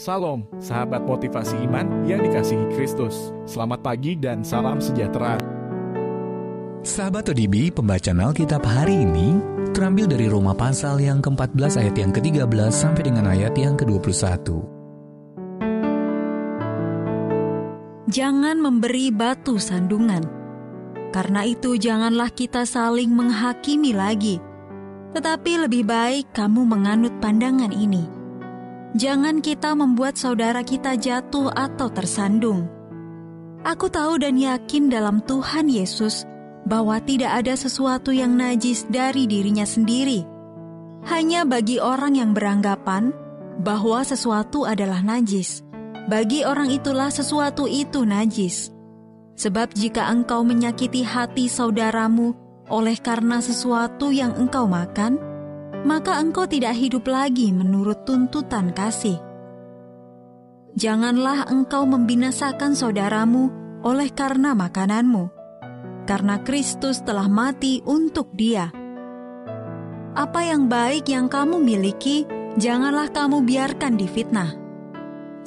Salam, sahabat motivasi iman yang dikasihi Kristus. Selamat pagi dan salam sejahtera. Sahabat ODB, pembacaan Alkitab hari ini terambil dari Roma pasal yang ke-14 ayat yang ke-13 sampai dengan ayat yang ke-21. Jangan memberi batu sandungan. Karena itu janganlah kita saling menghakimi lagi. Tetapi lebih baik kamu menganut pandangan ini. Jangan kita membuat saudara kita jatuh atau tersandung. Aku tahu dan yakin dalam Tuhan Yesus bahwa tidak ada sesuatu yang najis dari dirinya sendiri. Hanya bagi orang yang beranggapan bahwa sesuatu adalah najis, bagi orang itulah sesuatu itu najis. Sebab jika engkau menyakiti hati saudaramu oleh karena sesuatu yang engkau makan, maka engkau tidak hidup lagi menurut tuntutan kasih. Janganlah engkau membinasakan saudaramu oleh karena makananmu, karena Kristus telah mati untuk dia. Apa yang baik yang kamu miliki, janganlah kamu biarkan difitnah.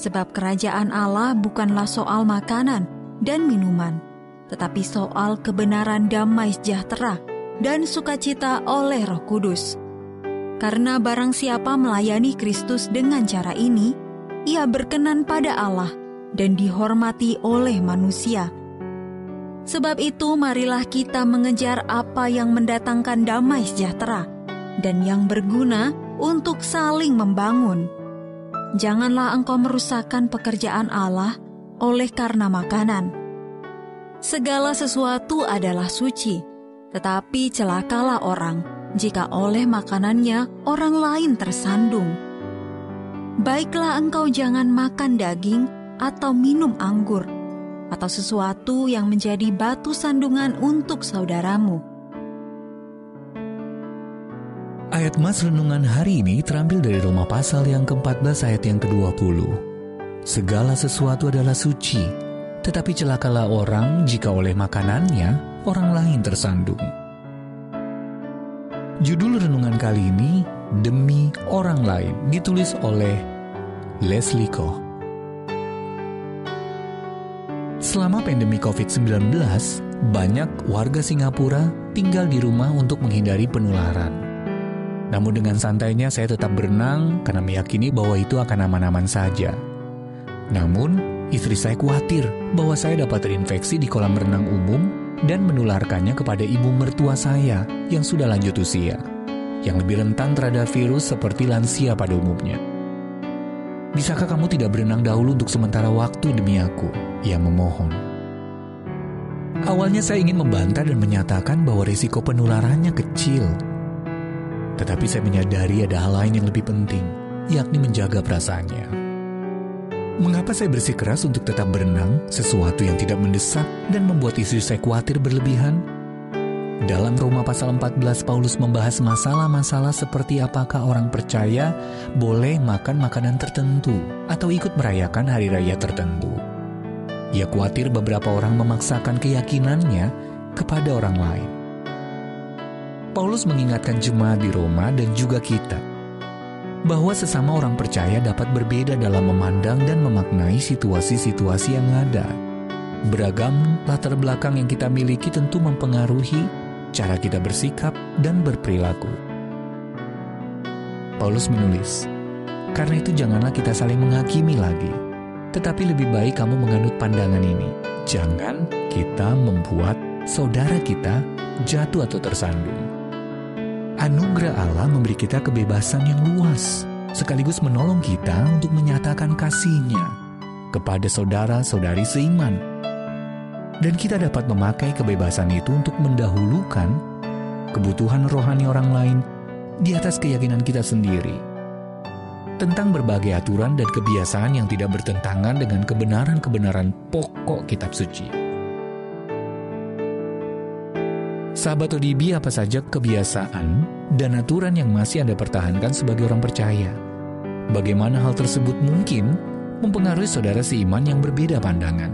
Sebab kerajaan Allah bukanlah soal makanan dan minuman, tetapi soal kebenaran damai sejahtera dan sukacita oleh Roh Kudus. Karena barang siapa melayani Kristus dengan cara ini, ia berkenan pada Allah dan dihormati oleh manusia. Sebab itu marilah kita mengejar apa yang mendatangkan damai sejahtera dan yang berguna untuk saling membangun. Janganlah engkau merusakkan pekerjaan Allah oleh karena makanan. Segala sesuatu adalah suci, tetapi celakalah orang jika oleh makanannya orang lain tersandung. Baiklah engkau jangan makan daging atau minum anggur, atau sesuatu yang menjadi batu sandungan untuk saudaramu. Ayat Mas Renungan hari ini terambil dari Roma pasal yang ke-14 ayat yang ke-20. Segala sesuatu adalah suci, tetapi celakalah orang jika oleh makanannya orang lain tersandung. Judul renungan kali ini, Demi Orang Lain, ditulis oleh Leslie Koh. Selama pandemi COVID-19, banyak warga Singapura tinggal di rumah untuk menghindari penularan. Namun dengan santainya saya tetap berenang karena meyakini bahwa itu akan aman-aman saja. Namun, istri saya khawatir bahwa saya dapat terinfeksi di kolam renang umum dan menularkannya kepada ibu mertua saya yang sudah lanjut usia, yang lebih rentan terhadap virus seperti lansia pada umumnya. Bisakah kamu tidak berenang dahulu untuk sementara waktu demi aku? Ia memohon. Awalnya saya ingin membantah dan menyatakan bahwa risiko penularannya kecil. Tetapi saya menyadari ada hal lain yang lebih penting, yakni menjaga perasaannya. Mengapa saya bersikeras untuk tetap berenang, sesuatu yang tidak mendesak dan membuat istri saya khawatir berlebihan? Dalam Roma pasal 14, Paulus membahas masalah-masalah seperti apakah orang percaya boleh makan makanan tertentu atau ikut merayakan hari raya tertentu. Ia khawatir beberapa orang memaksakan keyakinannya kepada orang lain. Paulus mengingatkan jemaat di Roma dan juga kita, bahwa sesama orang percaya dapat berbeda dalam memandang dan memaknai situasi-situasi yang ada. Beragam latar belakang yang kita miliki tentu mempengaruhi cara kita bersikap dan berperilaku. Paulus menulis, karena itu janganlah kita saling menghakimi lagi, tetapi lebih baik kamu menganut pandangan ini. Jangan kita membuat saudara kita jatuh atau tersandung. Anugerah Allah memberi kita kebebasan yang luas, sekaligus menolong kita untuk menyatakan kasih-Nya kepada saudara-saudari seiman. Dan kita dapat memakai kebebasan itu untuk mendahulukan kebutuhan rohani orang lain di atas keyakinan kita sendiri. Tentang berbagai aturan dan kebiasaan yang tidak bertentangan dengan kebenaran-kebenaran pokok kitab suci. Sahabat ODB, apa saja kebiasaan dan aturan yang masih Anda pertahankan sebagai orang percaya? Bagaimana hal tersebut mungkin mempengaruhi saudara seiman yang berbeda pandangan?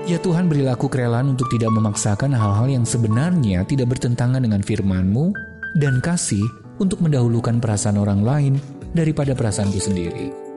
Ya Tuhan, berilah aku kerelaan untuk tidak memaksakan hal-hal yang sebenarnya tidak bertentangan dengan firman-Mu dan kasih untuk mendahulukan perasaan orang lain daripada perasaanku sendiri.